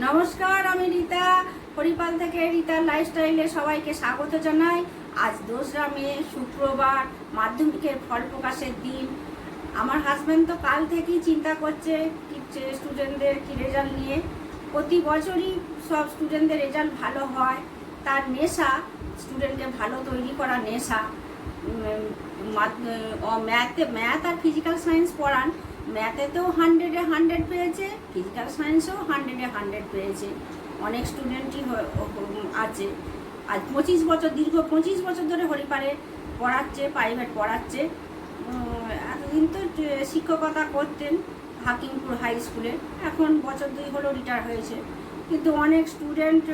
নমস্কার, আমি রীতা হরিপাল থেকে রীতার লাইফস্টাইলে সবাইকে স্বাগত জানাই। আজ 2রা মে শুক্রবার, মাধ্যমিকের ফল প্রকাশের দিন। আমার হাজব্যান্ড তো কাল থেকেই চিন্তা করছে স্টুডেন্টদের কি রেজাল্ট নিয়ে। প্রতি বছরই সব স্টুডেন্টদের রেজাল্ট ভালো হয়, তার নেশা, স্টুডেন্টকে ভালো তৈরি করা নেশা। ম্যাথ আর ফিজিক্যাল সায়েন্স পড়ান, ম্যাথেতেও 100-এ 100 পেয়েছে, ফিজিক্যাল সায়েন্সেও 100-এ 100 পেয়েছে। অনেক স্টুডেন্টই আছে। আজ 25 বছর, দীর্ঘ 25 বছর ধরে হরিপালে পড়াচ্ছে, প্রাইভেট পড়াচ্ছে। এতদিন তো শিক্ষকতা করতেন হাকিমপুর হাই স্কুলে, এখন বছর 2 হলো রিটায়ার হয়েছে। কিন্তু অনেক স্টুডেন্ট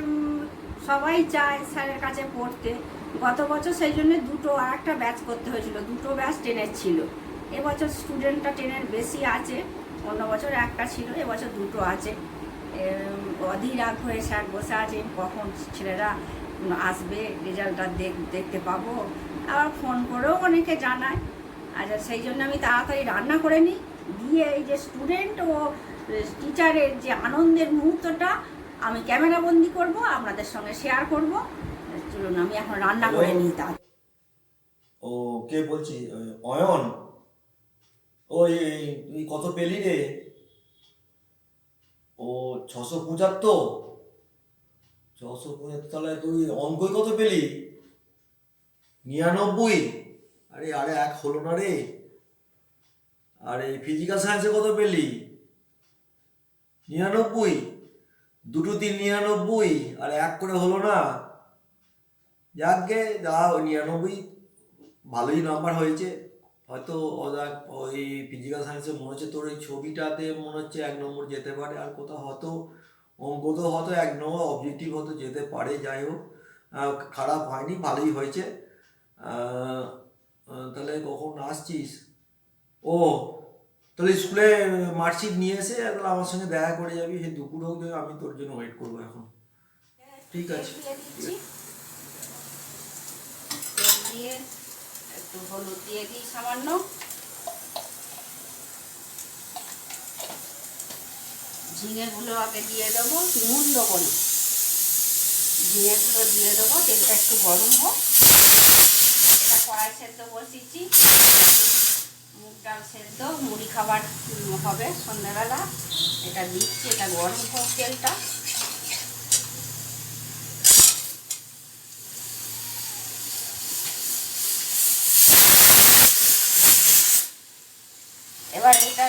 সবাই চায় স্যারের কাছে পড়তে। গত বছর সেই জন্য আর একটা ব্যাচ করতে হয়েছিল, 2 ব্যাচ 10-এর ছিল। এবছর স্টুডেন্টটা 10-এর বেশি আছে, অন্য বছর একটা ছিল, এবছর 2 আছে। অধীর আগ্রহে স্যার বসে আছেন কখন ছেলেরা আসবে, রেজাল্টটা দেখতে পাবো। আবার ফোন করেও অনেকে জানায়। আচ্ছা, সেই জন্য আমি তাড়াতাড়ি রান্না করে নিই, দিয়ে এই যে স্টুডেন্ট ও টিচারের যে আনন্দের মুহূর্তটা আমি ক্যামেরাবন্দি করব, আপনাদের সঙ্গে শেয়ার করব। চলুন আমি এখন রান্না করে নিই। তা ও কে বলছি? অয়ন, ওই তুই কত পেলি রে? ও 675। 675, তাহলে তুই অঙ্কই কত পেলি? 99। আরে আরে এক হলো না রে। আরে ফিজিক্যাল সায়েন্সে কত পেলি? 99। দুটো 3 99, আর এক করে হলো না। যাকগে, যা 99 ভালোই নাম্বার হয়েছে। হয়তো ওই ফিজিক্যাল সায়েন্সে মনে হচ্ছে তোর এই ছবিটাতে মনে হচ্ছে 1 নম্বর যেতে পারে, আর কোথাও হয়তো অঙ্ক তো হয়তো 1 নম্বর অবজেক্টিভ হয়তো যেতে পারে। যাই হোক, খারাপ হয়নি, ভালোই হয়েছে। তাহলে কখন আসছিস? ও, তাহলে স্কুলে মার্কশিট নিয়ে এসে তাহলে আমার সঙ্গে দেখা করে যাবি। সেই দুপুর হোক, আমি তোর জন্য ওয়েট করবো এখন। ঠিক আছে। দিয়ে একটু হলুদ দিয়ে দিই সামান্য, ঝিঙেগুলো আগে দিয়ে দেবো, নুন দেবো না, ঝিঙেগুলো দিয়ে দেবো। তেলটা একটু গরম হোক। এটা কড়াই সেদ্ধ বসিয়েছি, মুগ ডাল সেদ্ধ, মুড়ি খাবার হবে সন্ধ্যাবেলা। এটা দিচ্ছি, এটা গরম হোক তেলটা। এবার এটা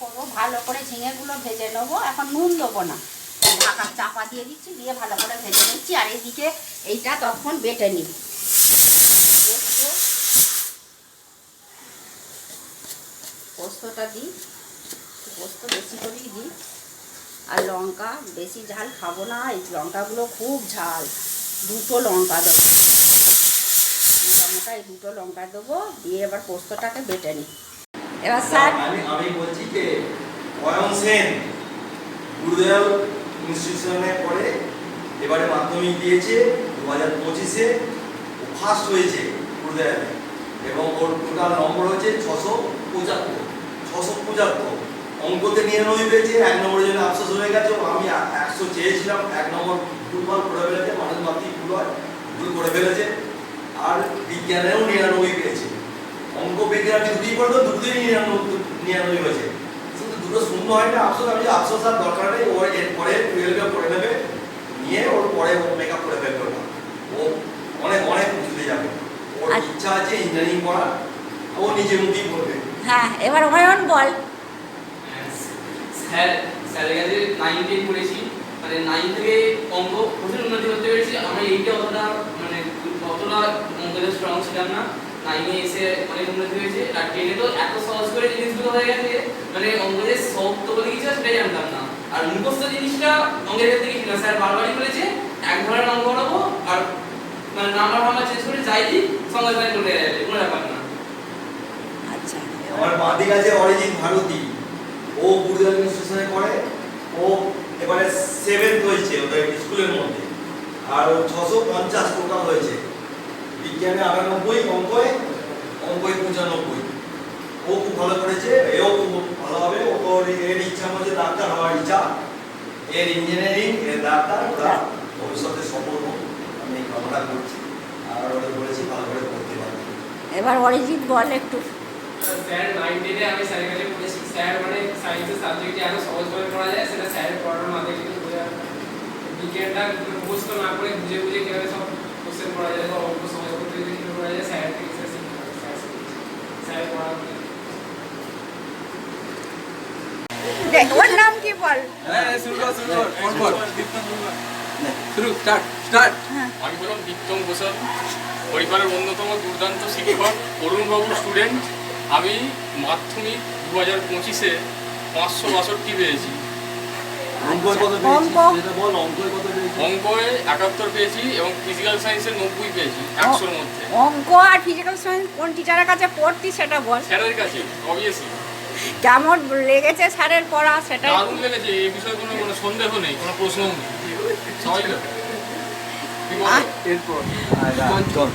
করবো, ভালো করে ঝিঙেগুলো ভেজে নেবো। এখন নুন দেবো না, ঢাকা চাপা দিয়ে দিচ্ছি, দিয়ে ভালো করে ভেজে নিচ্ছি। আর এইদিকে এইটা তখন বেটে নিই। পোস্তটা দিই, পোস্ত বেশি করেই দিই। আর লঙ্কা, বেশি ঝাল খাবো না, এই লঙ্কাগুলো খুব ঝাল। 2 লঙ্কা দেবো, মোটামোটা এই 2 লঙ্কা দেবো। দিয়ে এবার পোস্তটাকে বেটে নিই। এবার স্যার আমি বলছি যে অয়ন সেন গুরুদেব ইনস্টিটিউশনে পড়ে, এবারে মাধ্যমিক দিয়েছে 2025-এ, ফার্স্ট হয়েছে গুরুদেব, এবং ওর টোটাল নম্বর হচ্ছে 675। অঙ্কতে 99 পেয়েছে, 1 নম্বরের জন্য আফসোস হয়ে গেছে। আমি 100 চেয়েছিলাম, 1 নম্বর ভুলভাল করে ফেলেছে, মানুষ মাত্রই ভুল হয়, ভুল করে ফেলেছে। আর বিজ্ঞানেও 99 পেয়েছে। অঙ্ক বিজ্ঞান দুটোই পড়তো, দুটোই 99 হয়েছে। শুধু 2 শূন্য হয় না, আফসোস। আমি আফসোস আর দরকার নেই, ওর এরপরে 12-এ পড়ে নেবে, নিয়ে ওর পরে ও মেকআপ করে ফেলবে না। ও অনেক অনেক উঁচুতে যাবে। ওর ইচ্ছা আছে ইঞ্জিনিয়ারিং পড়ার, ও নিজে মুখেই পড়বে। হ্যাঁ, এবার অয়ন বল। স্যারের কাছে 9 10 পড়েছি, মানে 9 থেকে অঙ্ক প্রচুর উন্নতি করতে পেরেছি। আমরা এইটা অতটা অঙ্কতে স্ট্রং ছিলাম না, 9-এ এসে অনেক উন্নতি হয়েছে। আর 10-এ তো এত সহজ করে জিনিসগুলো হয়ে গেছে, মানে অঙ্কে শব্দ বলে কিছু সেটাই জানতাম না। আর মুখস্থ জিনিসটা অঙ্কের ক্ষেত্রে কিছু না, স্যার বারবারই বলেছে 1 ধরনের অঙ্ক করাবো, আর মানে নাম্বার চেঞ্জ করে যাই দিই সঙ্গে সঙ্গে চলে যাবে, কোনো ব্যাপার না। আচ্ছা, আমার বাঁদিক আছে অরিজিৎ ভারতী, ও গুরুদেব ইনস্টিটিউশনে পড়ে। ও এবারে 7th হয়েছে ওদের স্কুলের মধ্যে, আর 650 টোটাল হয়েছে। বিজ্ঞানে 98, অঙ্কয় 95। ও খুব ভালো করেছে, এও খুব ভালো হবে। ও তো এর ইচ্ছা হচ্ছে ডাক্তার হওয়ার ইচ্ছা। এর ইঞ্জিনিয়ারিং, এর ডাক্তার, ওরা ভবিষ্যতে সফল হোক আমি এই কামনা করছি। আর ওরা বলেছি ভালো করে পড়তে পারবে। এবার অরিজিৎ বল একটু। স্যার 9 10 আমি স্যারের কাছে পড়েছি। স্যার মানে সায়েন্সের সাবজেক্টে এত সহজভাবে পড়া যায় সেটা স্যারের পড়ানোর মাধ্যমে কিন্তু বোঝা যায়। বিজ্ঞানটা মুখস্থ না করে বুঝে বুঝে কীভাবে সব কোশ্চেন পড়া যায় বা অঙ্ক সহজ করতে গেলে কীভাবে পড়া যায় স্যারের থেকে স্যারের পড়া। ওর নাম কি বল? আমি হলাম বিক্রম ঘোষাল, পরিবারের অন্যতম দুর্দান্ত শিক্ষক অরুণবাবুর স্টুডেন্ট। আমি মাধ্যমিক 2025-এ 562 পেয়েছি, অঙ্কয় কত অঙ্ক? পেয়েছি সেটা বল, অঙ্কয় কত পেয়েছি? অঙ্কয়ে 71 পেয়েছি এবং ফিজিক্যাল সায়েন্সে 90 পেয়েছি 100-র মধ্যে। অঙ্ক আর ফিজিক্যাল সায়েন্স কোন টিচারের কাছে পড়তি সেটা বল। স্যারের কাছে অবভিয়াসলি কেমন লেগেছে স্যারের পড়া সেটা? দারুণ লেগেছে, এই বিষয়ে কোনো সন্দেহ নেই, কোনো প্রশ্নও নেই। সবাই কি বলো? এরপর চল।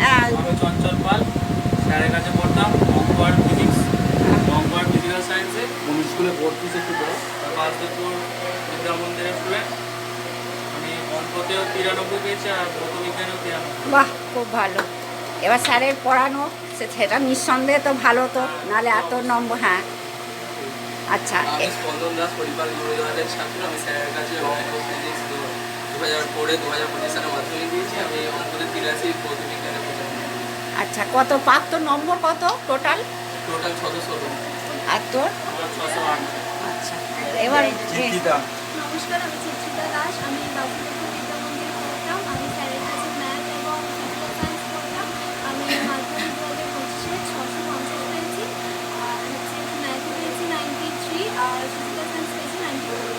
হ্যাঁ, আমি চঞ্চল পাল, স্যারের কাছে পড়তাম অঙ্ক আর ফিজিক্স, অঙ্ক আর ফিজিক্যাল সায়েন্সে। কোন স্কুলে পড়তিস একটু বল। বাসদেবপুর বিদ্যা মন্দিরের স্টুডেন্ট। আমি অঙ্কতেও 93 পেয়েছি আর ভৌতবিজ্ঞানেও 93। বাহ, খুব ভালো। এবার স্যারের পড়ানো সেটা নিঃসন্দেহে তো ভালো, তো নাহলে এত নম্বর। হ্যাঁ, আচ্ছা। আমি স্পন্দন দাস, পরিবার গুরুদুয়ারের ছাত্র। আমি স্যারের কাছে অঙ্ক ফিজিক্স 2004-2025 সালে মাধ্যমিক দিয়েছি। আমি অঙ্কতে 83, ভৌতবিজ্ঞানে 95। আচ্ছা, কত প্রাপ্ত নম্বর কত টোটাল? টোটাল 616। আর তোর? আমার 608। আচ্ছা, এবার চিত্তিতা। নমস্কার, আমি চিত্রিতা দাস। আমি বাসুদেবপুর বিদ্যা মন্দিরে পড়তাম। আমি স্যারের কাছে ম্যাথ এবং ফিজিক্যাল সায়েন্স পড়তাম। আমি মাধ্যমিক 2025-এ 650 পেয়েছি। আর ম্যাথে পেয়েছি 93 আর ফিজিক্যাল সায়েন্স পেয়েছি 94।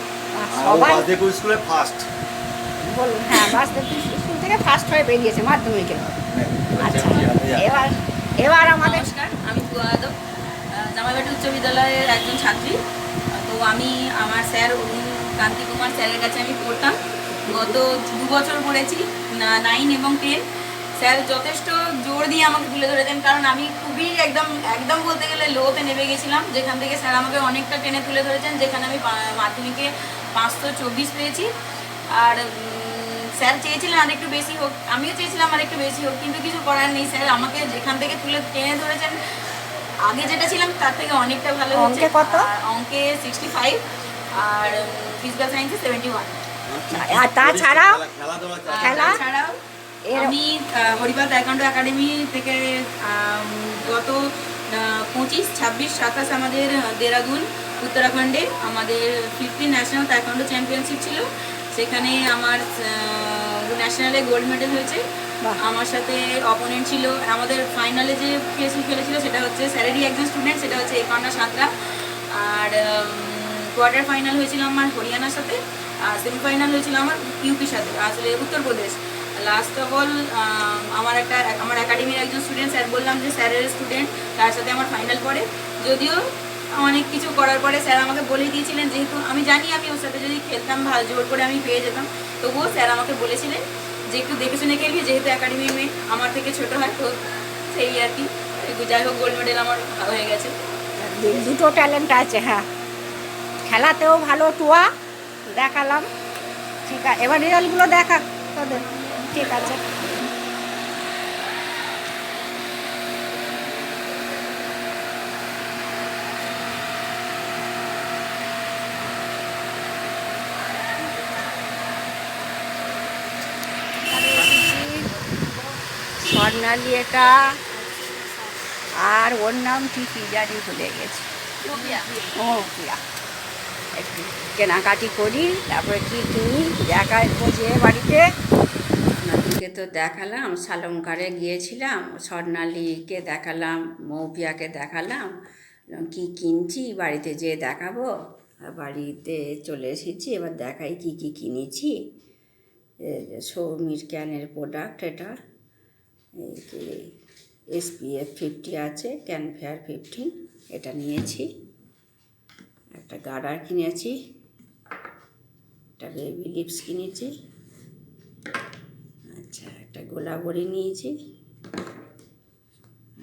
সবাই বাসদেবপুর স্কুলে ফার্স্ট। বলুন। হ্যাঁ, বাসদেবপুর স্কুল থেকে ফার্স্ট হয়ে বেরিয়েছে মাধ্যমিকে। আচ্ছা, এবার আমাদের নমস্কার, আমি পুয়া যাদব, জামাইবাটি উচ্চ বিদ্যালয়ের একজন ছাত্রী। তো আমি আমার স্যার অরুণ কান্তি কুমার স্যারের কাছে আমি পড়তাম। গত 2 বছর পড়েছি, 9 এবং 10। স্যার যথেষ্ট জোর দিয়ে আমাকে তুলে ধরেছেন, কারণ আমি খুবই একদম বলতে গেলে লোতে নেমে গেছিলাম, যেখান থেকে স্যার আমাকে অনেকটা টেনে তুলে ধরেছেন, যেখানে আমি মাধ্যমিকে 524 পেয়েছি। আর স্যার চেয়েছিলেন আরেকটু বেশি হোক, আমিও চেয়েছিলাম আরেকটু বেশি হোক, কিন্তু কিছু করার নেই। স্যার আমাকে যেখান থেকে তুলে টেনে ধরেছেন, আগে যেটা ছিলাম তার থেকে অনেকটা ভালো হয়েছে। অঙ্কে কত? আর অঙ্কে 65 আর ফিজিক্যাল সায়েন্সে 71। আর তাছাড়াও খেলা? ছাড়াও এর- আমি হরিপাল তাইকোয়ান্ডো একাডেমি থেকে গত 25, 26, 27 আমাদের দেরাদুন উত্তরাখণ্ডে আমাদের 15 ন্যাশনাল তাইকোয়ান্ডো চ্যাম্পিয়নশিপ ছিল। সেখানে আমার ন্যাশনালে গোল্ড মেডেল হয়েছে। বাহ। আমার সাথে অপোনেন্ট ছিল, আমাদের ফাইনালে যে খেলেছিল সেটা হচ্ছে স্যারেরই একজন স্টুডেন্ট, সেটা হচ্ছে একান্না সাঁতরা। আর কোয়ার্টার ফাইনাল হয়েছিল আমার হরিয়ানার সাথে, আর সেমিফাইনাল হয়েছিল আমার ইউপির সাথে, আসলে উত্তরপ্রদেশ। লাস্ট অফ অল আমার একাডেমির একজন স্টুডেন্ট, স্যার বললাম যে স্যারের স্টুডেন্ট, তার সাথে আমার ফাইনাল পড়ে। যদিও অনেক কিছু করার পরে স্যার আমাকে বলে দিয়েছিলেন, যেহেতু আমি জানি আমি ওর সাথে যদি খেলতাম ভালো জোর করে আমি পেয়ে যেতাম, তবুও স্যার আমাকে বলেছিলেন যে একটু দেখে শুনে খেলবি, যেহেতু একাডেমির মেয়ে, আমার থেকে ছোটো হয়, তো সেই আর কি। যাই হোক, গোল্ড মেডেল আমার ভালো হয়ে গেছে। দুটো ট্যালেন্ট আছে। হ্যাঁ, খেলাতেও ভালো, টুয়া দেখালাম। ঠিক আছে, এবার রেজাল্টগুলো দেখা তোদের। ঠিক আছে। স্বর্ণালী এটা, আর ওর নাম কি জানি ভুলে গেছি। ও প্রিয়া। একটু কেনাকাটি করি, তারপরে কি কিনি দেখায় যেয়ে বাড়িতে। আপনাদেরকে তো দেখালাম, শালঙ্কারে গিয়েছিলাম, স্বর্ণালীকে দেখালাম, মৌপিয়াকে দেখালাম, কি কিনছি বাড়িতে যেয়ে দেখাবো। আর বাড়িতে চলে এসেছি, এবার দেখাই কি কি কিনেছি। সৌমির ক্যানের প্রোডাক্ট এটা, SPF 50 আছে, ক্যানফেয়ার 15, এটা নিয়েছি। একটা গার্ডার কিনেছি, একটা বেবি লিপস কিনেছি, আচ্ছা একটা গোলাবরি নিয়েছি,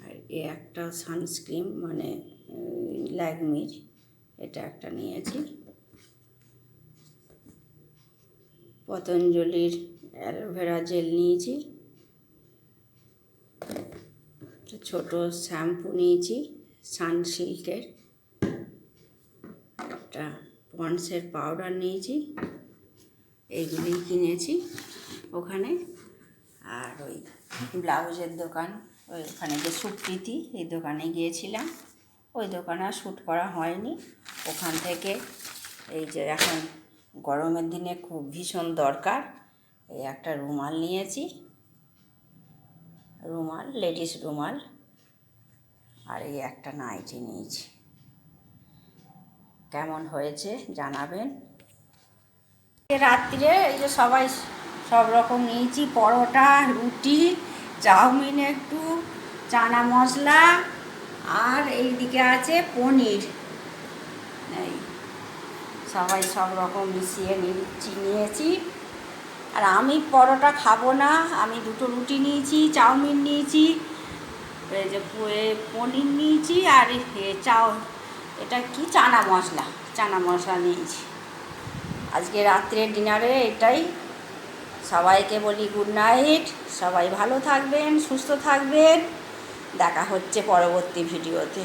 আর একটা সানস্ক্রিন মানে ল্যাকমির, এটা একটা নিয়েছি, পতঞ্জলির অ্যালোভেরা জেল নিয়েছি, একটা ছোট শ্যাম্পু নিয়েছি সানসিল্কের, একটা পন্ডসের পাউডার নিয়েছি, এইগুলি কিনেছি ওখানে। আর ওই ব্লাউজের দোকান, ওইখানে যে সুপ্রীতি, এই দোকানে গিয়েছিলাম, ওই দোকানে আর শ্যুট করা হয়নি। ওখান থেকে এই যে এখন গরমের দিনে খুব ভীষণ দরকার, এই একটা রুমাল নিয়েছি, রুমাল, লেডিস রুমাল, আর এই একটা নাইটি নিয়েছি। কেমন হয়েছে জানাবেন। রাত্রে এই যে সবাই সব রকম নিয়েছি, পরোটা, রুটি, চাউমিন, একটু চানা মশলা, আর এইদিকে আছে পনির। এই সবাই সব রকম মিশিয়ে নিয়েছি। আর আমি পরোটা খাবো না, আমি দুটো রুটি নিয়েছি, চাউমিন নিয়েছি, এই যে পনির নিয়েছি, আর এটা কি চানা মশলা নিয়েছি। আজকে রাত্রের ডিনারে এটাই। সবাইকে বলি গুড নাইট, সবাই ভালো থাকবেন, সুস্থ থাকবেন, দেখা হচ্ছে পরবর্তী ভিডিওতে।